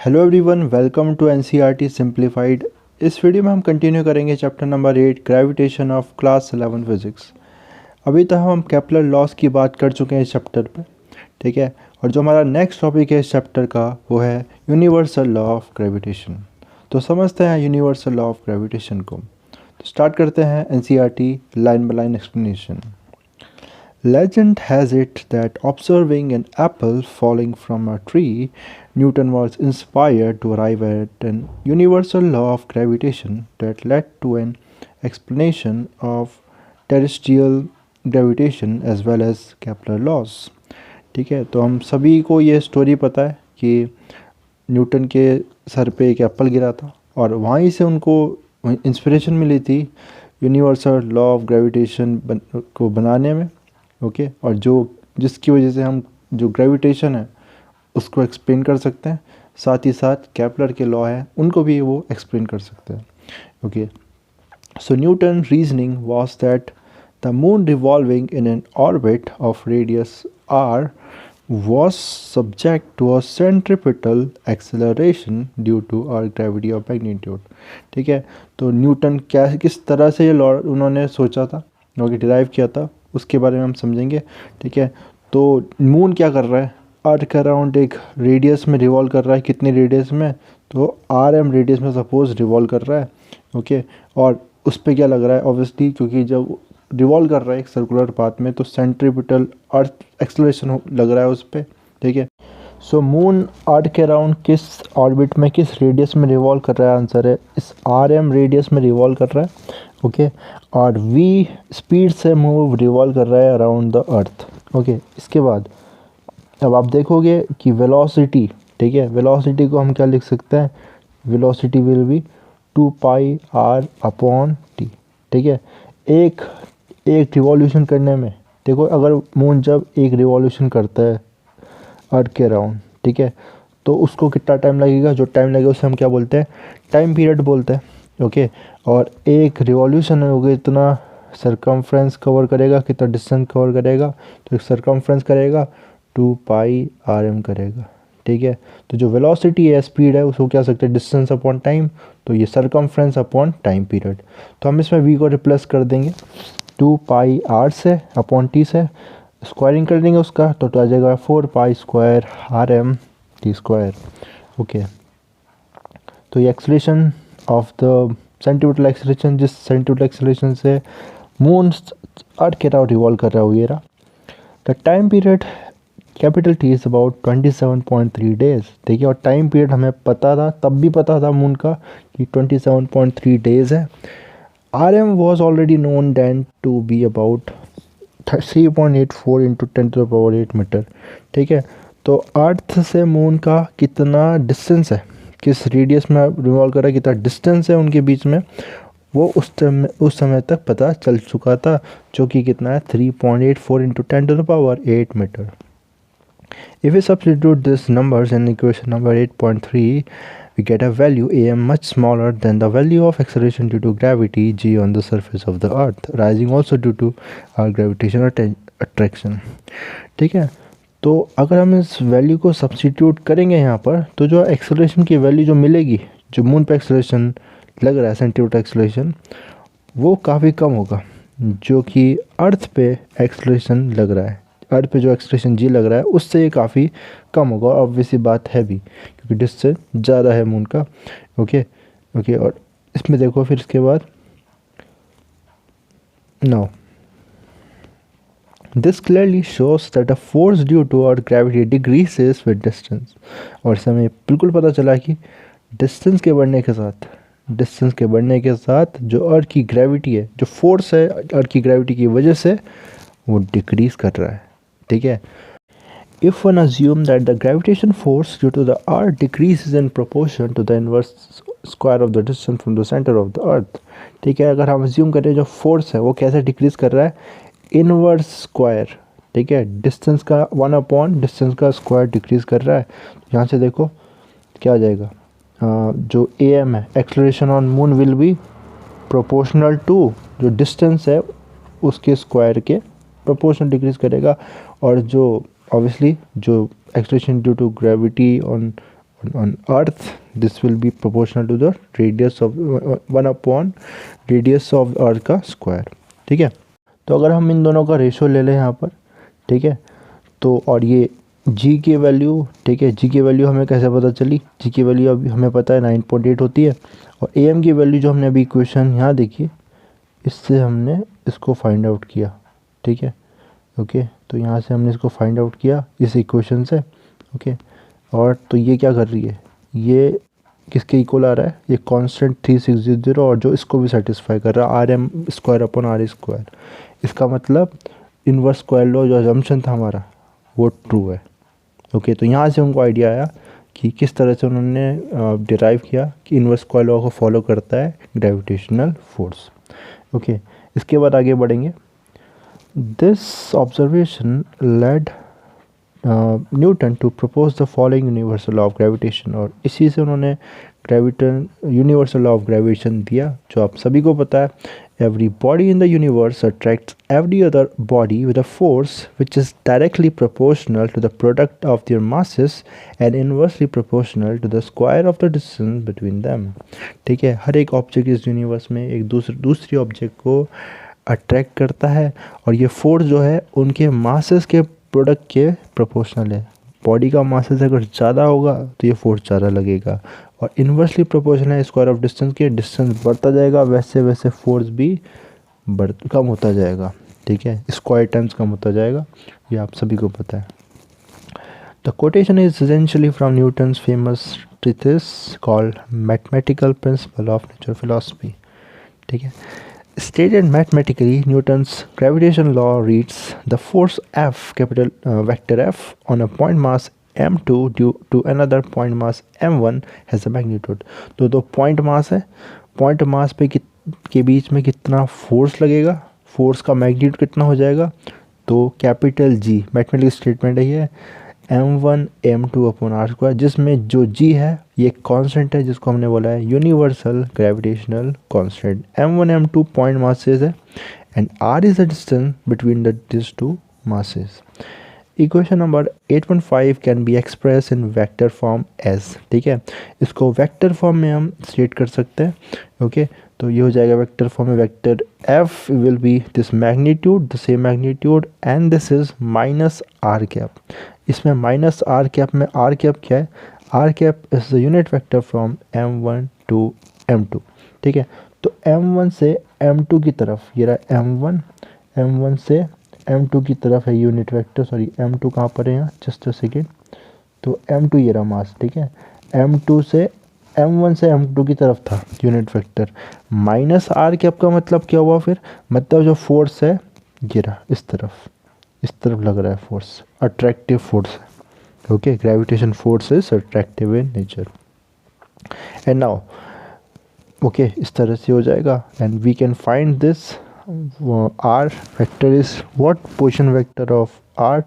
Hello everyone, welcome to NCERT simplified. इस video में हम कंटिन्यू करेंगे chapter number 8 gravitation of class 11 physics. अभी तक हम केपलर लॉस की बात कर चुके हैं इस चैप्टर पे, ठीक है। और जो हमारा नेक्स्ट टॉपिक है इस चैप्टर का वो है यूनिवर्सल लॉ ऑफ ग्रेविटेशन। तो समझते हैं यूनिवर्सल लॉ ऑफ ग्रेविटेशन को। तो स्टार्ट करते हैं NCERT line by line explanation. Legend has it that observing an apple falling from a tree, Newton was inspired to arrive at an universal law of gravitation that led to an explanation of terrestrial gravitation as well as Kepler laws। ठीक है, तो हम सभी को ये story पता है कि न्यूटन के सर पे एक एप्पल गिरा था और वहीं से उनको इंस्पिरेशन मिली थी यूनिवर्सल लॉ ऑफ ग्रेविटेशन को बनाने में। ओके, और जो जिसकी वजह से हम जो ग्रेविटेशन है उसको एक्सप्लेन कर सकते हैं, साथ ही साथ केपलर के लॉ है उनको भी वो एक्सप्लेन कर सकते हैं। Okay, so Newton reasoning was that the moon revolving in an orbit of radius r was subject to a centripetal acceleration due to our gravity of magnitude। ठीक है, तो न्यूटन क्या किस तरह से ये लॉ उन्होंने सोचा था, ओके, डिराइव किया था, उसके बारे में हम समझेंगे। ठीक है, तो मून क्या कर रहा है, अर्थ के अराउंड एक रेडियस में रिवॉल्व कर रहा है। कितनी रेडियस में, तो RM रेडियस में सपोज रिवॉल्व कर रहा है। ओके, और उस पर क्या लग रहा है, ऑब्वियसली क्योंकि जब रिवॉल्व कर रहा है एक सर्कुलर पाथ में तो सेंट्रीपिटल अर्थ एक्सेलरेशन लग रहा है उस पर। ठीक है, सो मून अर्थ के अराउंड किस ऑर्बिट में किस रेडियस में रिवॉल्व कर रहा है, आंसर है इस RM रेडियस में रिवॉल्व कर रहा है। ओके, और V स्पीड से मूव रिवॉल्व कर रहा है अराउंड द अर्थ। ओके, इसके बाद अब आप देखोगे कि वेलोसिटी, ठीक है, वेलोसिटी को हम क्या लिख सकते हैं, वेलोसिटी विल बी 2πr/t। ठीक है, एक रिवॉल्यूशन करने में, देखो अगर मून जब एक रिवॉल्यूशन करता है अर्थ के अराउंड, ठीक है, तो उसको कितना टाइम लगेगा, जो टाइम लगेगा उसे हम क्या बोलते हैं, टाइम पीरियड बोलते हैं। ओके, और एक रिवॉल्यूशन होगा इतना सरकमफ्रेंस कवर करेगा, कितना डिस्टेंस कवर करेगा, तो एक सरकमफ्रेंस करेगा 2πrm करेगा। ठीक है, तो जो वेलोसिटी है, स्पीड है, उसको क्या सकते हैं, डिस्टेंस अपॉन टाइम, तो ये सरकमफ्रेंस अपॉन टाइम पीरियड। तो हम इसमें v को रिप्लेस कर देंगे 2πr से अपॉन t से, स्क्वायरिंग कर देंगे उसका तो आ जाएगा 4π²rm/t²। ओके, तो ये acceleration of the centimetre acceleration, जिस सेंटीमीटर एक्सेलरेशन से मून अर्थ के अराउंड रिवॉल्व कर रहा है वो ये रहा। The time period capital T is about 27.3 days. देखिए, और टाइम पीरियड हमें पता था, तब भी पता था मून का कि 27.3 डेज है। RM was already known then to be about 3.84 into 10⁸ metre. ठीक है, तो अर्थ से मून का कितना डिस्टेंस है, किस रेडियस में रिवॉल्व कर रहा है, कितना डिस्टेंस है उनके बीच में, वो उस समय तक पता चल चुका था, जो कि कितना है 3.84 into 10⁸ metre. If we substitute these numbers in equation number 8.3, we get a value am much smaller than the value of acceleration due to gravity g on the surface of the earth, rising also due to our gravitational attraction। ठीक है, तो अगर हम इस value को substitute करेंगे यहाँ पर, तो जो एक्सेलरेशन की वैल्यू जो मिलेगी, जो मून पे एक्सेलरेशन लग रहा है, सेंटीमीटर एक्सेलरेशन, वो काफ़ी कम होगा जो कि अर्थ पे एक्सेलरेशन लग रहा है। अर्थ पे जो एक्सेलरेशन जी लग रहा है उससे ये काफ़ी कम होगा, ऑब्वियसली बात है भी, क्योंकि डिस्टेंस ज़्यादा है मून का। ओके, और इसमें देखो फिर इसके बाद now this clearly shows that a force due to earth gravity decreases with distance. और इससे हमें बिल्कुल पता चला कि डिस्टेंस के बढ़ने के साथ जो अर्थ की ग्रेविटी है, जो फोर्स है अर्थ की ग्रेविटी की वजह से, वो डिक्रीज कर रहा है। ठीक है, if one assume that the gravitation force due to the earth decreases in proportion to the inverse square of the distance from the center of the earth। ठीक है, अगर हम assume करें जो फोर्स है वो कैसे डिक्रीज कर रहा है, इनवर्स स्क्वायर। ठीक है, डिस्टेंस का 1 डिस्टेंस का स्क्वायर डिक्रीज कर रहा है। यहाँ से देखो क्या आ जाएगा, जो AM है, acceleration on moon will be proportional to जो डिस्टेंस है उसके स्क्वायर के प्रोपोर्शनल डिक्रीज करेगा, और जो ऑब्वियसली जो acceleration due to gravity on on earth, this will be proportional to the radius of 1/, radius of earth का स्क्वायर। ठीक है, तो अगर हम इन दोनों का रेशो ले लें यहाँ पर, ठीक है, तो और ये g की वैल्यू, ठीक है, g की वैल्यू हमें कैसे पता चली, g की वैल्यू अभी हमें पता है 9.8 होती है, और am की वैल्यू जो हमने अभी इक्वेशन यहाँ देखी, इससे हमने इसको फाइंड आउट किया। ठीक है, ओके, तो यहाँ से हमने इसको फाइंड आउट किया इस इक्वेशन से। ओके, और तो ये क्या कर रही है, ये किसके इक्वल आ रहा है, ये कांस्टेंट 3600, और जो इसको भी सेटिस्फाई कर रहा है R M square upon R square. इसका मतलब इनवर्स स्क्वायर लॉ जो अजम्पशन था हमारा वो ट्रू है। ओके, तो यहाँ से उनको आइडिया आया कि किस तरह से उन्होंने डिराइव किया कि इनवर्स स्क्वायर लॉ को फॉलो करता है ग्रेविटेशनल फोर्स। ओके, इसके बाद आगे बढ़ेंगे। This observation led Newton to propose the following universal law of gravitation, और इसी से उन्होंने यूनिवर्सल लॉ ऑफ ग्रेविटेशन दिया, जो आप सभी को पता है, every body in the universe attracts every other body with a force which is directly proportional to the product of their masses and inversely proportional to the square of the distance between them. ठीक है, हर एक object इस universe में एक दूसरी object को attract करता है, और ये फोर्स जो है उनके मासेस के प्रोडक्ट के प्रोपोर्शनल है। बॉडी का मासेस अगर ज़्यादा होगा तो ये फोर्स ज़्यादा लगेगा, और इन्वर्सली प्रोपोर्शनल है स्क्वायर ऑफ डिस्टेंस के, डिस्टेंस बढ़ता जाएगा वैसे वैसे फोर्स भी कम होता जाएगा। ठीक है, स्क्वायर टाइम्स कम होता जाएगा, ये आप सभी को पता है। The quotation is essentially from Newton's famous treatise called mathematical principle of nature philosophy. ठीक है, stated mathematically, Newton's gravitation law reads the force F, capital vector F, on a point mass m2 due to another point mass m1 has a magnitude। तो दो point mass है, point mass पे के बीच में कितना force लगेगा, force का magnitude कितना हो जाएगा, तो कैपिटल G मैथमेटिकल स्टेटमेंट है ये, m1 m2 upon R square, जिसमें जो G है ये कांस्टेंट है जिसको हमने बोला है universal gravitational constant. m1 m2 point masses है and r is the distance between this two masses. Equation number 8.5 can be express in vector form as. ठीक है, इसको वेक्टर फॉर्म में हम स्टेट कर सकते हैं। ओके, तो ये हो जाएगा वेक्टर फॉर्म में, vector f will be this magnitude, the same magnitude, and this is minus R cap. इसमें माइनस आर कैप में आर कैप क्या है, R cap is the unit vector from m1 to m2। ठीक है, तो m1 से m2 की तरफ, ये रहा m1 से m2 की तरफ है यूनिट वेक्टर, सॉरी m2 कहाँ पर है यहाँ, जस्ट अ सेकेंड, तो m2 ये रहा मास। ठीक है, m1 से m2 की तरफ था unit vector, minus R cap का मतलब क्या हुआ फिर, मतलब जो फोर्स है ये रहा इस तरफ लग रहा है फोर्स, अट्रैक्टिव फोर्स है। Okay, gravitation force is attractive in nature. And now okay, इस तरह से हो जाएगा, and we can find this r vector is what position vector of r,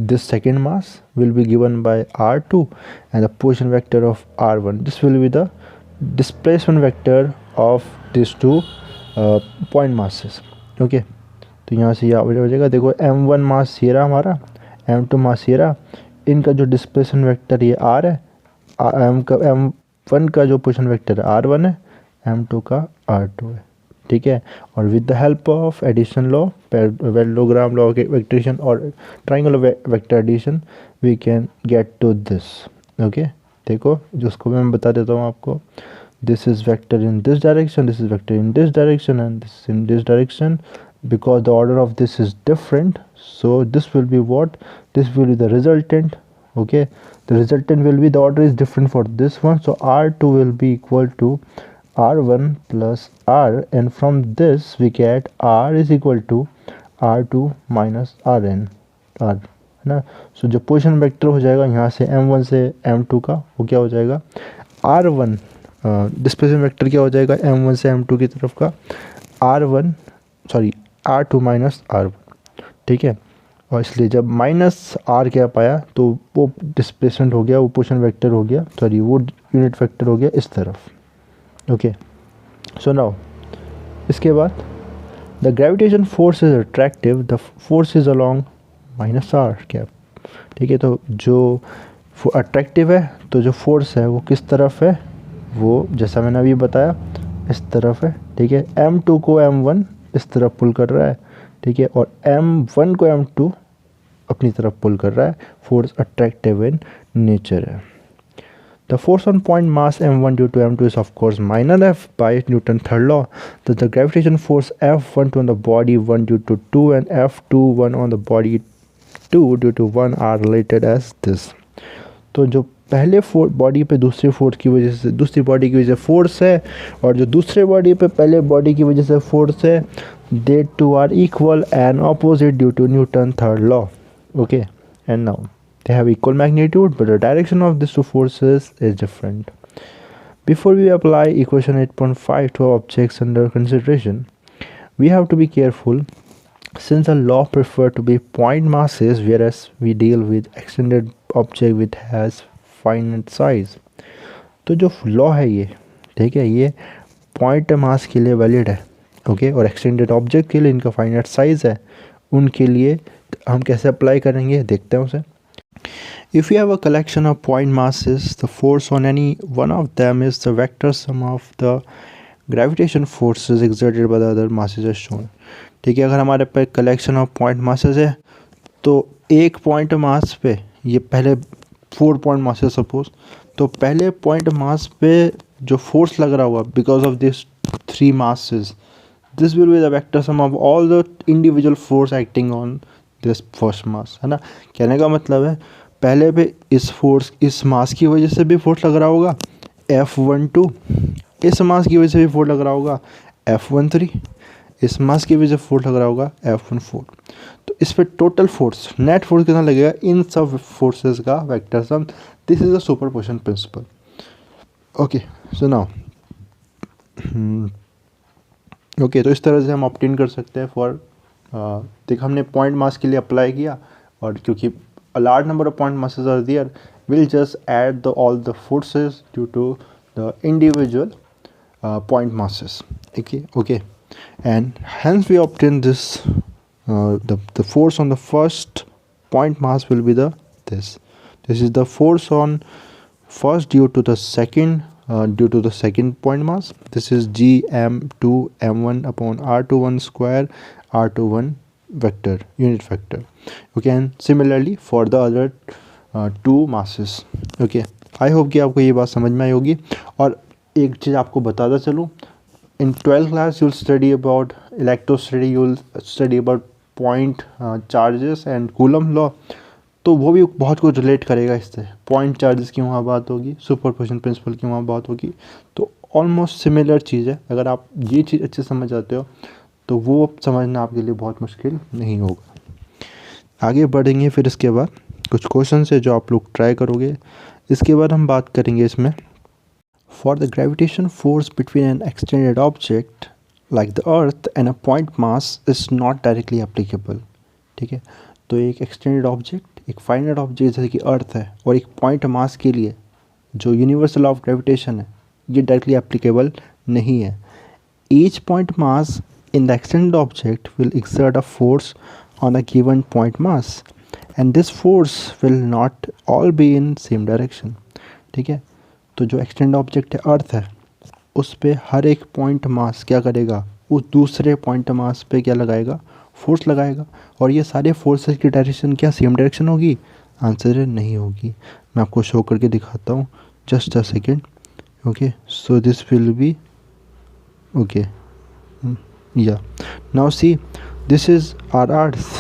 this second mass will be given by r2, and the position vector of r1, this will be the displacement vector of these two point masses। okay, तो यहाँ से यह हो जाएगा, देखो m1 मास ये रहा हमारा, m2 मास ये रहा, इनका जो डिस्प्लेसमेंट वेक्टर ये r है, m1 का जो पोजीशन वेक्टर है r1 है, m2 का r2 है। ठीक है, और with the help of addition law, parallelogram law के वेक्टरेशन और triangle vector addition, we can get to this. Okay, देखो जिसको मैं बता देता हूँ आपको, this is vector in this direction, this is vector in this direction, and this in this direction, because the order of this is different, so this will be what, this will be the resultant। okay, the resultant will be, the order is different for this one, so r2 will be equal to r1 plus r, and from this we get r is equal to r2 minus rn, r है ना। सो जो position vector हो जाएगा यहाँ से m1 से m2 का, वो क्या हो जाएगा, r1, डिस्प्लेसमेंट वेक्टर क्या हो जाएगा m1 से m2 की तरफ का, r2 माइनस r1। ठीक है, और इसलिए जब माइनस आर कैप आया तो वो डिस्प्लेसमेंट हो गया, वो पोजीशन वेक्टर हो गया, सॉरी वो यूनिट वेक्टर हो गया इस तरफ। ओके, सो नाउ इसके बाद the gravitation force is attractive, the force is along minus R cap. ठीक है, तो जो अट्रैक्टिव है तो जो फोर्स है वो किस तरफ है, वो जैसा मैंने अभी बताया इस तरफ है, ठीक है। M2 को M1 इस तरफ पुल कर रहा है, ठीक है, और M1 को M2 अपनी तरफ पुल कर रहा है। फोर्स अट्रैक्टिव इन नेचर है। The force on point mass m1 due to m2 is of course minor f by Newton's third law. Thus the gravitation force F12 on the body 1 due to 2 and F21 on the body 2 due to 1 are related as this. तो जो पहले body पे दूसरी force की वजह से दूसरी body की वजह से फोर्स है, और जो दूसरे बॉडी पे पहले बॉडी की वजह से फोर्स है, they two are equal and opposite due to Newton's third law. Okay, and now they have equal magnitude, but the direction of these two forces is different. Before we apply equation 8.5 to objects under consideration, we have to be careful since the law prefer to be point masses, whereas we deal with extended object which has finite size. तो जो law है ये, ठीक है, ये point mass के लिए valid है, ओके, और एक्सटेंडेड ऑब्जेक्ट के लिए इनका फाइनाइट साइज है, उनके लिए हम कैसे अप्लाई करेंगे देखते हैं उसे। If you have a collection of point masses, the force on any one of them is the vector sum of the gravitation forces exerted by the other masses as shown. ठीक है, अगर हमारे पास collection of point masses है तो एक point mass पे, ये पहले 4 पॉइंट मास है सपोज, तो पहले पॉइंट मास पे जो फोर्स लग रहा होगा because of this 3 masses, this will be the vector sum of all the individual force acting on this first mass, है ना। कहने का मतलब है पहले पे इस मास की वजह से भी फोर्स लग रहा होगा F12, इस मास की वजह से भी फोर्स लग रहा होगा F13, इस मास की वजह से फोर्स लग रहा होगा F14। तो इस पे टोटल फोर्स, नेट फोर्स कितना लगेगा इन सब फोर्सेस का vector sum. This is the superposition principle. Okay, so now okay, तो इस तरह से हम ऑब्टेन कर सकते हैं फॉर देख हमने पॉइंट मास के लिए अप्लाई किया, और क्योंकि a large number of point masses are there, we'll just add all the forces due to the individual point masses. Okay, and hence we obtain this the force on the first point mass will be this is the force on first due to the second point mass. This is gm2 m1 upon r21 square r21 vector, unit vector. Okay, and similarly for the other 2 masses. Okay, I hope कि आपको ये बात समझ में आई होगी। और एक चीज़ आपको बताता चलूँ, इन 12th class you'll study about electrostatic, you'll study about point charges and coulomb law, तो वो भी बहुत कुछ रिलेट करेगा इससे। पॉइंट चार्जेस की वहाँ बात होगी, सुपरपोजिशन प्रिंसिपल की वहाँ बात होगी, तो ऑलमोस्ट सिमिलर चीज़ है। अगर आप ये चीज़ अच्छे समझ जाते हो तो वो समझना आपके लिए बहुत मुश्किल नहीं होगा। आगे बढ़ेंगे, फिर इसके बाद कुछ क्वेश्चन है जो आप लोग ट्राई करोगे। इसके बाद हम बात करेंगे इसमें for the gravitation force between N extended object like the earth and a point mass is not directly applicable. ठीक है, तो एक एक्सटेंडेड ऑब्जेक्ट, एक फाइनाइट ऑब्जेक्ट जैसे कि अर्थ है, और एक पॉइंट मास के लिए जो यूनिवर्सल ऑफ ग्रेविटेशन है ये डायरेक्टली एप्लीकेबल नहीं है। Each point mass in the extended object will exert a force on a given point mass and this force will not all be in same direction. ठीक है, तो जो extend object है अर्थ है, उस पे हर एक पॉइंट मास क्या करेगा, उस दूसरे पॉइंट मास पे क्या लगाएगा, फोर्स लगाएगा। और ये सारे फोर्सेस की डायरेक्शन क्या सेम डायरेक्शन होगी? आंसर है नहीं होगी। मैं आपको शो करके दिखाता हूँ, just a second. Okay, so this will B okay, yeah, now see, this is our earth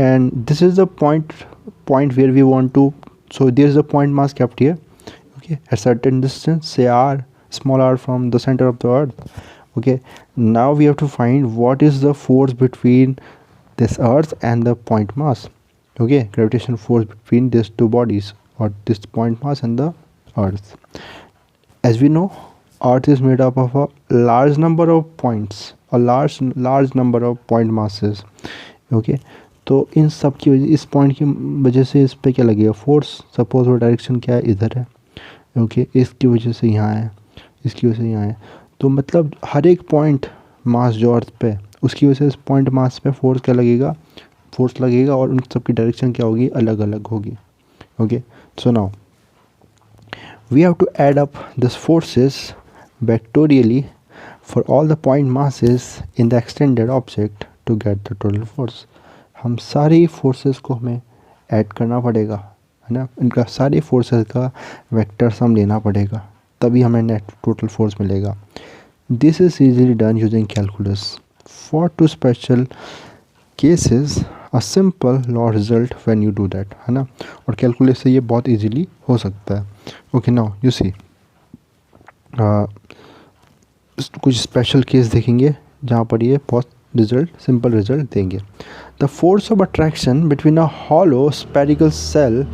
and this is the point where we want to, so there is a point mass kept here, okay, at certain distance, say r, small r, from the center of the earth. Okay, now we have to find what is the force between this earth and the point mass. Okay, gravitation force between these two bodies, or this point mass and the earth. As we know, earth is made up of a large number of points, a large number of point masses. Okay, तो इन सब की वजह, इस point की वजह से इस पे क्या लगेगा, फोर्स। सपोज वो डायरेक्शन क्या है, इधर है। ओके, इसकी वजह से यहाँ है, इसकी वजह से यहाँ है, तो मतलब हर एक पॉइंट मास जो अर्थ पे, उसकी वजह से इस पॉइंट मास पे फोर्स क्या लगेगा, फोर्स लगेगा, और उन सब की डायरेक्शन क्या होगी, अलग अलग होगी। Okay, so now We have to add up these forces vectorially for all the point masses in the extended object to get the total force. हम सारी फोर्सेस को हमें ऐड करना पड़ेगा, है ना, इनका सारे फोर्सेस का वेक्टर सम लेना पड़ेगा, तभी हमें नेट टोटल फोर्स मिलेगा. This is easily done using calculus. For two special cases a simple law result when you do that, है ना, और कैलकुलस से ये बहुत इजीली हो सकता है. ओके, नाउ यू सी कुछ स्पेशल केस देखेंगे जहाँ पर ये बहुत सिंपल रिजल्ट देंगे. The force of attraction between a hollow spherical shell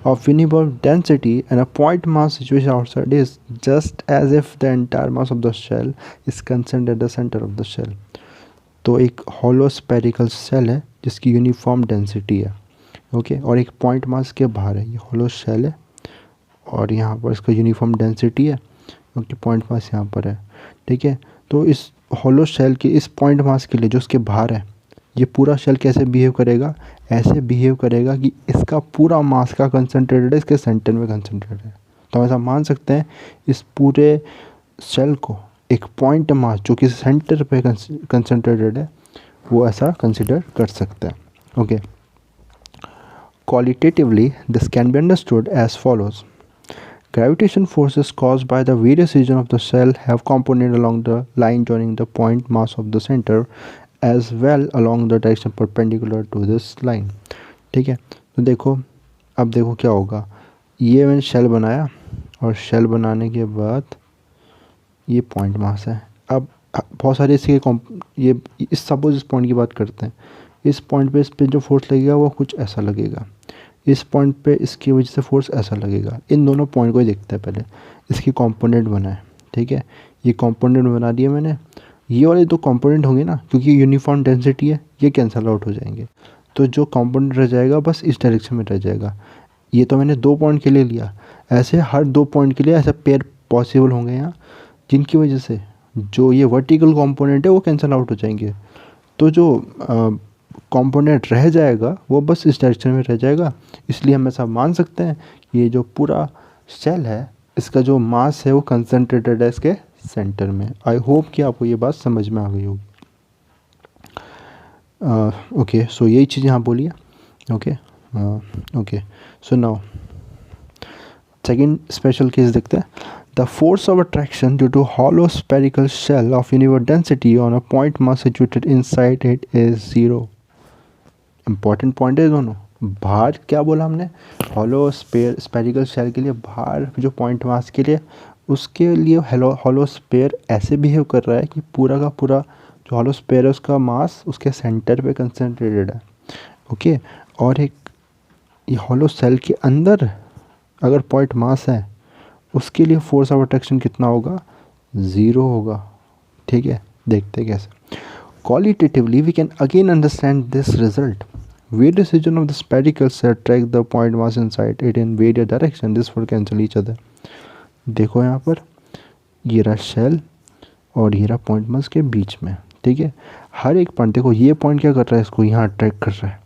of uniform density and a point mass situation outside is just as if the entire mass of the shell is concentrated at the center of the shell. तो एक hollow spherical cell है जिसकी uniform density है, okay, और एक point mass के बाहर है. ये hollow shell है और यहाँ पर इसका यूनिफॉर्म डेंसिटी है, क्योंकि पॉइंट मास यहाँ पर है. ठीक है, तो इस hollow shell के इस पॉइंट मास के लिए जो उसके बाहर है, ये पूरा शेल कैसे बिहेव करेगा, ऐसे बिहेव करेगा कि इसका पूरा मास का कंसनट्रेटेड है, इसके सेंटर में कंसनट्रेटेड है. तो हम ऐसा मान सकते हैं इस पूरे शेल को एक पॉइंट मास जो कि सेंटर पे कंसनट्रेटेड है वो ऐसा कंसिडर कर सकते हैं. Okay, qualitatively this can be understood as follows. Gravitation forces caused by the various region of the shell have component along the line joining the point mass of the center as well along the direction perpendicular to this line. ठीक है, तो देखो अब देखो क्या होगा. ये मैंने शेल बनाया और शेल बनाने के बाद ये पॉइंट मास है. अब बहुत सारे इसके ये इस सपोज इस पॉइंट की बात करते हैं. इस पॉइंट पे इस पे जो फोर्स लगेगा वो कुछ ऐसा लगेगा, इस पॉइंट पे इसकी वजह से फोर्स ऐसा लगेगा. इन दोनों पॉइंट को ही देखते हैं पहले. इसकी कंपोनेंट बनाए, ठीक है, ये कंपोनेंट बना दिए मैंने. ये वाले दो कंपोनेंट होंगे ना, क्योंकि यूनिफॉर्म डेंसिटी है, ये कैंसल आउट हो जाएंगे. तो जो कंपोनेंट रह जाएगा बस इस डायरेक्शन में रह जाएगा. ये तो मैंने 2 पॉइंट के लिए लिया, ऐसे हर 2 पॉइंट के लिए ऐसे पेयर पॉसिबल होंगे यहाँ, जिनकी वजह से जो ये वर्टिकल कंपोनेंट है वो कैंसल आउट हो जाएंगे. तो जो कंपोनेंट रह जाएगा वो बस इस डायरेक्शन में रह जाएगा. इसलिए हम ऐसा मान सकते हैं कि ये जो पूरा शेल है इसका जो मास है वो कंसनट्रेटेड है इसके सेंटर में. आई होप कि आपको ये बात समझ में आ गई होगी. ओके, सो यही चीज़ यहाँ बोलिए. Okay, so now second special case देखते हैं. The force of attraction due to hollow spherical shell of uniform density on a point mass situated inside it is 0. Important point है दोनों. बाहर क्या बोला हमने, हॉलो स्फेरिकल शेल के लिए बाहर जो पॉइंट मास के लिए, उसके लिए हॉलो स्फेयर ऐसे बिहेव कर रहा है कि पूरा का पूरा जो हॉलो स्फेयर है उसका मास उसके सेंटर पे कंसंट्रेटेड है. ओके, और एक ये हॉलो सेल के अंदर अगर पॉइंट मास है उसके लिए फोर्स ऑफ अट्रैक्शन कितना होगा, 0 होगा. ठीक है, देखते हैं कैसे. Qualitatively we can again understand this result. Various region of the spherical cell track the point mass inside it in various direction. This would cancel each other. देखो यहाँ पर ये रहा शेल और ये रहा पॉइंट मास के बीच में. ठीक है, हर एक पॉइंट देखो, ये पॉइंट क्या कर रहा है, इसको यहाँ अट्रैक्ट कर रहा है.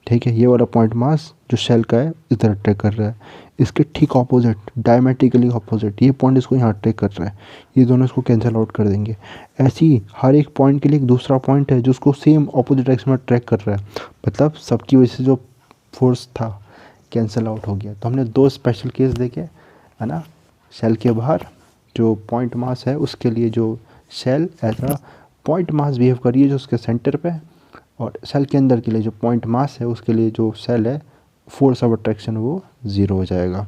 ठीक है, ये वाला पॉइंट मास जो शेल का है इधर अट्रैक्ट कर रहा है. इसके ठीक ऑपोजिट, डायमेट्रिकली ऑपोजिट, ये पॉइंट इसको यहाँ अट्रैक्ट कर रहा है. ये दोनों इसको कैंसिल आउट कर देंगे. ऐसे ही हर एक पॉइंट के लिए एक दूसरा पॉइंट है जो उसको सेम ऑपोजिट डायरेक्शन में अट्रैक्ट कर रहा है. मतलब सबकी वजह से जो फोर्स था कैंसिल आउट हो गया. तो हमने 2 स्पेशल केस देखे, है ना. शेल के बाहर जो पॉइंट मास है उसके लिए जो शेल ऐसा पॉइंट मास बिहेव कर रही है जो उसके सेंटर पे, और शेल के अंदर के लिए जो पॉइंट मास है उसके लिए जो शेल है फोर्स ऑफ अट्रैक्शन वो 0 हो जाएगा.